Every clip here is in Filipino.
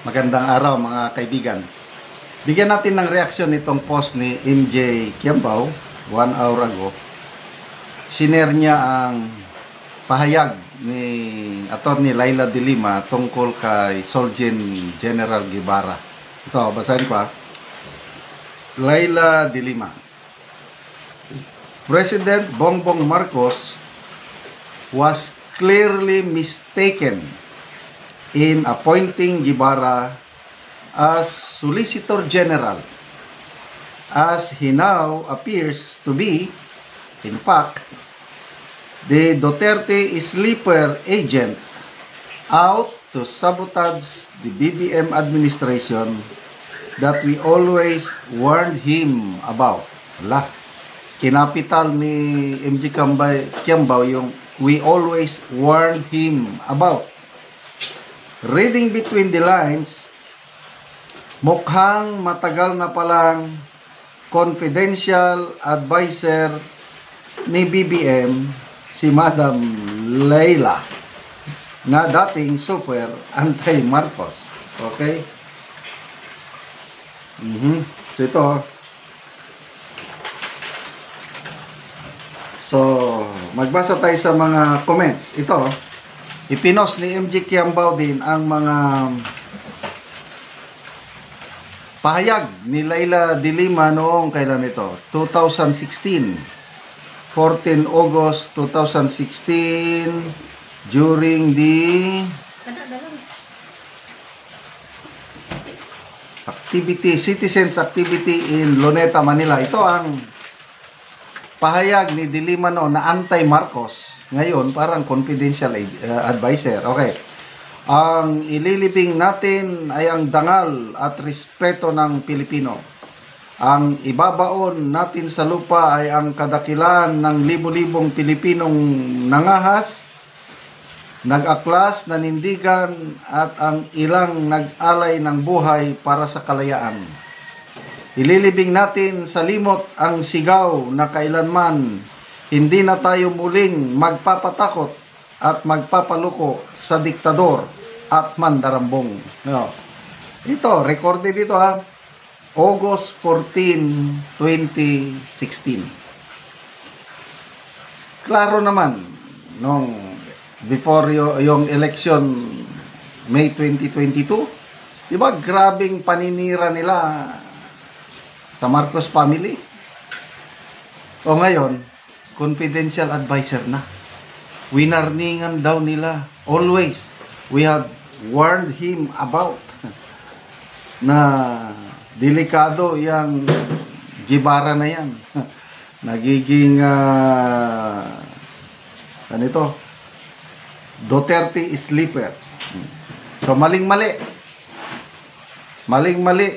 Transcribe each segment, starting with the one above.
Magandang araw mga kaibigan. Bigyan natin ng reaksyon itong post ni MJ Quiambao 1 hour ago. Sinare niya ang pahayag ni Atty. Laila de Lima tungkol kay Solgen General Guevara. Ito, basahin ko. Laila de Lima. President Bongbong Marcos was clearly mistaken in appointing Guevara as Solicitor General, as he now appears to be. In fact, the Duterte sleeper agent out to sabotage the BBM administration that we always warned him about. Wala. Kinapital ni MJ Quiambao yung we always warned him about. Reading between the lines, mukhang matagal na palang confidential advisor ni BBM si Madam Laila na dating super anti-Marcos. Okay? So ito. So, magbasa tayo sa mga comments. Ito, ipinost ni MJ Quiambao din ang mga pahayag ni Laila de Lima noong kailan ito? 2016. 14 August 2016 during the citizens activity in Luneta, Manila. Ito ang pahayag ni de Lima noon na anti-Marcos. Ngayon, parang confidential advisor. Okay. Ang ililibing natin ay ang dangal at respeto ng Pilipino. Ang ibabaon natin sa lupa ay ang kadakilaan ng libo-libong Pilipinong nangahas, nag-aklas, nanindigan, at ang ilang nag-alay ng buhay para sa kalayaan. Ililibing natin sa limot ang sigaw na kailanman hindi na tayo muling magpapatakot at magpapaluko sa diktador at mandarambong. No. Ito, recorded dito August 14, 2016. Klaro naman, nung before yung election May 2022, di ba grabing paninira nila sa Marcos family? O ngayon, confidential advisor na. Winarningan daw nila. Always, we have warned him about na delikado yung Guevara na yan. Nagiging Duterte sleeper. So maling-mali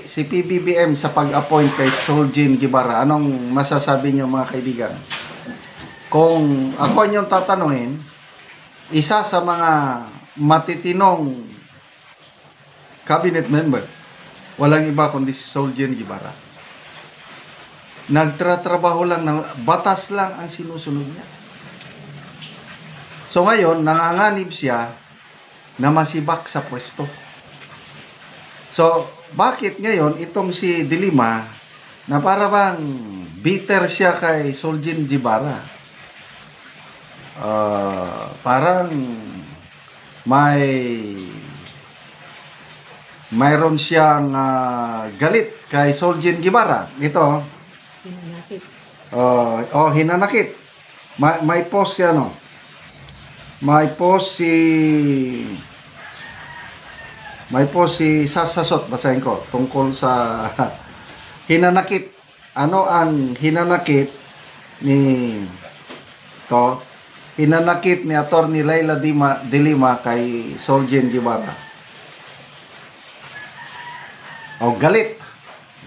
si PBBM sa pag-appoint kay Solgen Guevara. Anong masasabi niyo mga kaibigan? Kung ako niyong tatanungin, isa sa mga matitinong cabinet member, walang iba kundi si Solgen Guevara. Nagtratrabaho lang, batas lang ang sinusunod niya. So ngayon, nanganganib siya na masibak sa pwesto. So, bakit ngayon itong si de Lima na para bang bitter siya kay Solgen Guevara? Parang mayroon siyang galit kay Solgen Guevara. Ito. Hinanakit. Hinanakit. May post siya, no? May post si Sasasot, basahin ko, tungkol sa hinanakit. Ano ang hinanakit ni hinanakit ni Atty. Laila de Lima kay Solgen Guevara? Galit.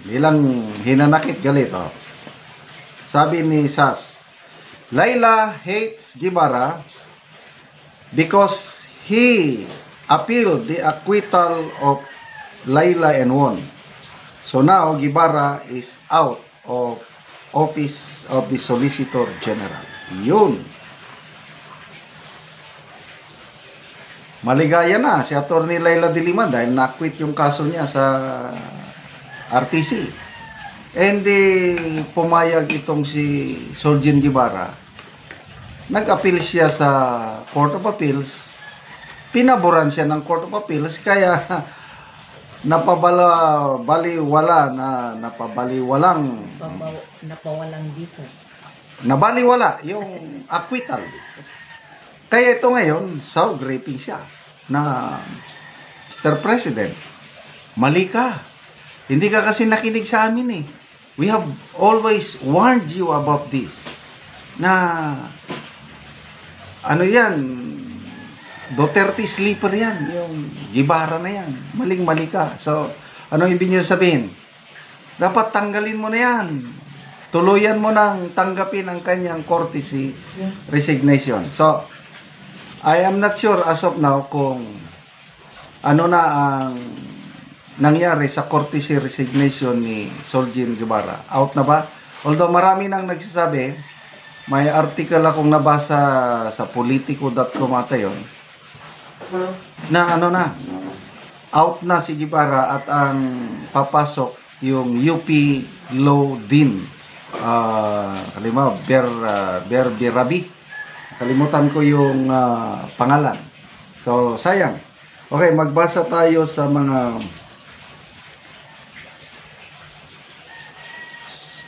Bilang hinanakit, galit. Sabi ni Sas, Laila hates Guevara because he appealed the acquittal of Laila and won. So now, Guevara is out of office of the Solicitor General. Yun. maligaya na si Atty. Laila de Lima dahil na-quit yung kaso niya sa RTC. And pumayag itong si Soljen Guevara. Nag-appeal siya sa Court of Appeals. Pinaboran siya ng Court of Appeals kaya Napawalang visa. Nabaliwala yung acquittal. Kaya ito ngayon, sound raping siya na Mr. President, mali ka. Hindi ka kasi nakinig sa amin eh. We have always warned you about this. Na ano yan, Duterte sleeper yan, yung Guevara na yan. Maling-mali ka. So, ano ibig niyo sabihin? Dapat tanggalin mo na yan. Tuluyan mo nang tanggapin ang kanyang courtesy resignation. So, I am not sure as of now kung ano na ang nangyari sa courtesy resignation ni Soljen Guevara. Out na ba? Although marami nang nagsasabi, may article akong nabasa sa politico.com ata yun, na ano na, out na si Guevara at ang papasok yung UP Law Dean. Ber Birabi. Kalimutan ko yung pangalan. So, sayang. Okay, magbasa tayo sa mga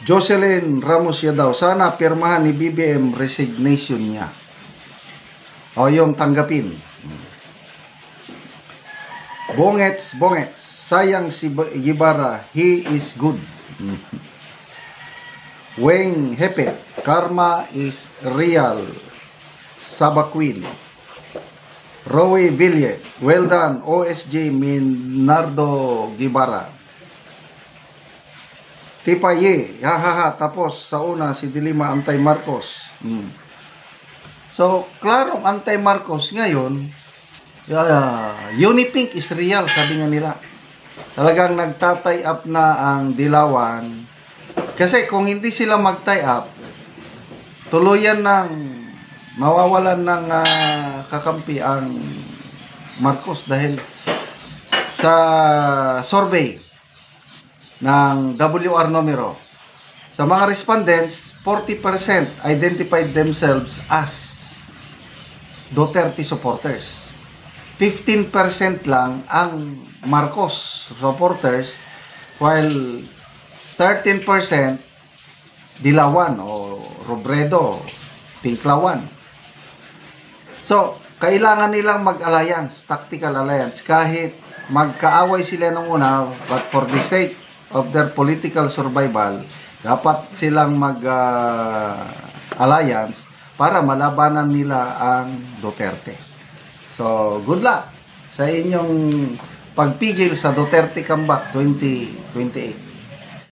Jocelyn Ramos ya daw. Sana pirmahan ni BBM resignation niya. O yung tanggapin. Bongets. Sayang si Guevara. He is good. Weng Hepe. Karma is real. Sabaquil. Roy Ville. Well done. OSJ Minardo Guevara. Tipaye. Hahaha. Tapos sa una si Dilima anti-Marcos. So, klarong anti-Marcos ngayon, Unipink is real, sabi nga nila. Talagang nagtatay up na ang Dilawan. Kasi kung hindi sila mag-tie up, tuluyan ng mawawalan ng kakampi ang Marcos dahil sa survey ng WR numero, sa mga respondents, 40% identified themselves as Duterte supporters. 15% lang ang Marcos supporters, while 13% Dilawan o Robredo, Pinklawan. So, kailangan nilang mag-alliance, tactical alliance, kahit magkaaway sila nung una, but for the sake of their political survival, dapat silang mag-alliance para malabanan nila ang Duterte. So, good luck sa inyong pagpigil sa Duterte Comeback 2028.